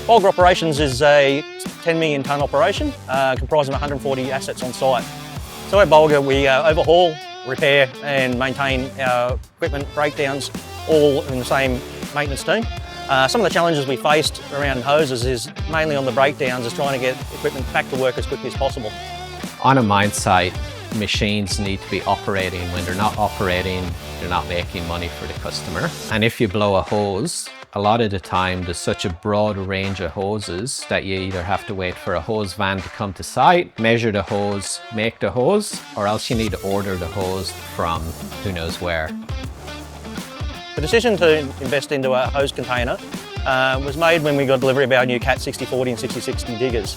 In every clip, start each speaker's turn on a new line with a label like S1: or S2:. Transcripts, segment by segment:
S1: Bulga Operations is a 10 million tonne operation comprising 140 assets on site. So at Bulga we overhaul, repair and maintain our equipment breakdowns all in the same maintenance team. Some of the challenges we faced around hoses is mainly on the breakdowns is trying to get equipment back to work as quickly as possible.
S2: On a mine site, machines need to be operating. When they're not operating, they're not making money for the customer. And if you blow a hose, a lot of the time there's such a broad range of hoses that you either have to wait for a hose van to come to site, measure the hose, make the hose, or else you need to order the hose from who knows where.
S1: The decision to invest into a hose container was made when we got delivery of our new CAT 6040 and 6060 diggers.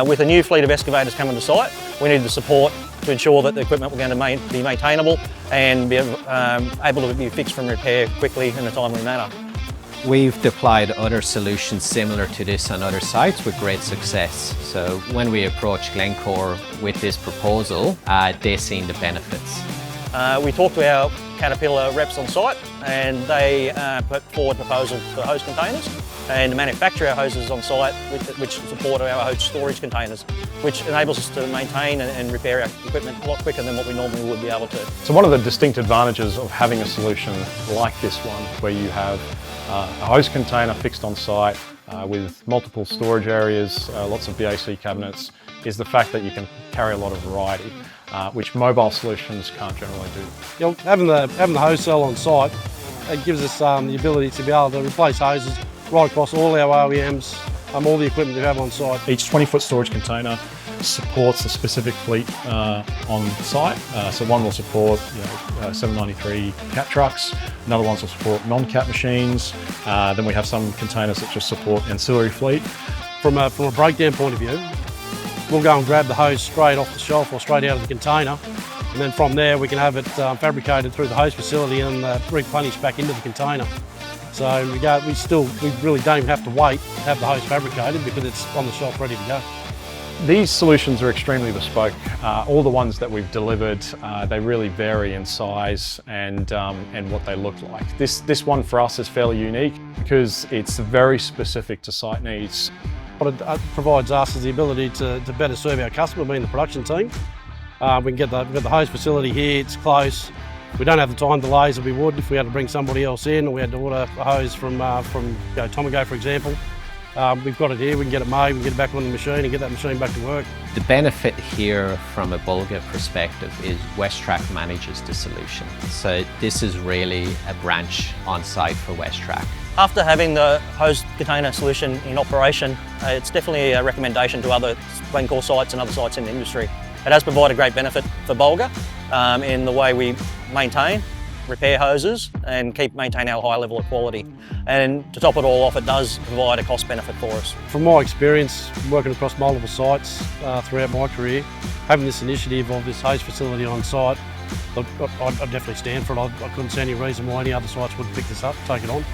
S1: With a new fleet of excavators coming to site, we needed the support to ensure that the equipment were going to be maintainable and be able to be fixed from repair quickly in a timely manner.
S2: We've deployed other solutions similar to this on other sites with great success. So when we approached Glencore with this proposal, they've seen the benefits.
S1: We talked to our Caterpillar reps on site and they put forward proposals for hose containers and to manufacture our hoses on site which support our hose storage containers, which enables us to maintain and repair our equipment a lot quicker than what we normally would be able to.
S3: So one of the distinct advantages of having a solution like this one, where you have a hose container fixed on site with multiple storage areas, lots of BAC cabinets, is the fact that you can carry a lot of variety, which mobile solutions can't generally do.
S4: You know, having the hose cell on site, it gives us the ability to be able to replace hoses right across all our OEMs, all the equipment we have on site.
S3: Each 20-foot storage container supports a specific fleet on site. So one will support 793 CAT trucks, another one will support non-CAT machines, then we have some containers that just support ancillary fleet.
S4: From a breakdown point of view, we'll go and grab the hose straight off the shelf or straight out of the container, and then from there we can have it fabricated through the hose facility and replenished back into the container. So we really don't even have to wait to have the hose fabricated because it's on the shelf ready to go.
S3: These solutions are extremely bespoke. All the ones that we've delivered, they really vary in size and what they look like. This one for us is fairly unique because it's very specific to site needs.
S4: What it provides us is the ability to better serve our customer, being the production team. We've got the hose facility here, it's close. We don't have the time delays that we would if we had to bring somebody else in or we had to order a hose from Tomago, for example. We've got it here, we can get it made, we can get it back on the machine and get that machine back to work.
S2: The benefit here from a Bulga perspective is WesTrac manages the solution. So this is really a branch on site for WesTrac.
S1: After having the hose container solution in operation, it's definitely a recommendation to other Glencore sites and other sites in the industry. It has provided great benefit for Bulga in the way we maintain, repair hoses and maintain our high level of quality. And to top it all off, it does provide a cost benefit for us.
S4: From my experience working across multiple sites throughout my career, having this initiative of this hose facility on site, I'd definitely stand for it. I couldn't see any reason why any other sites wouldn't pick this up, take it on.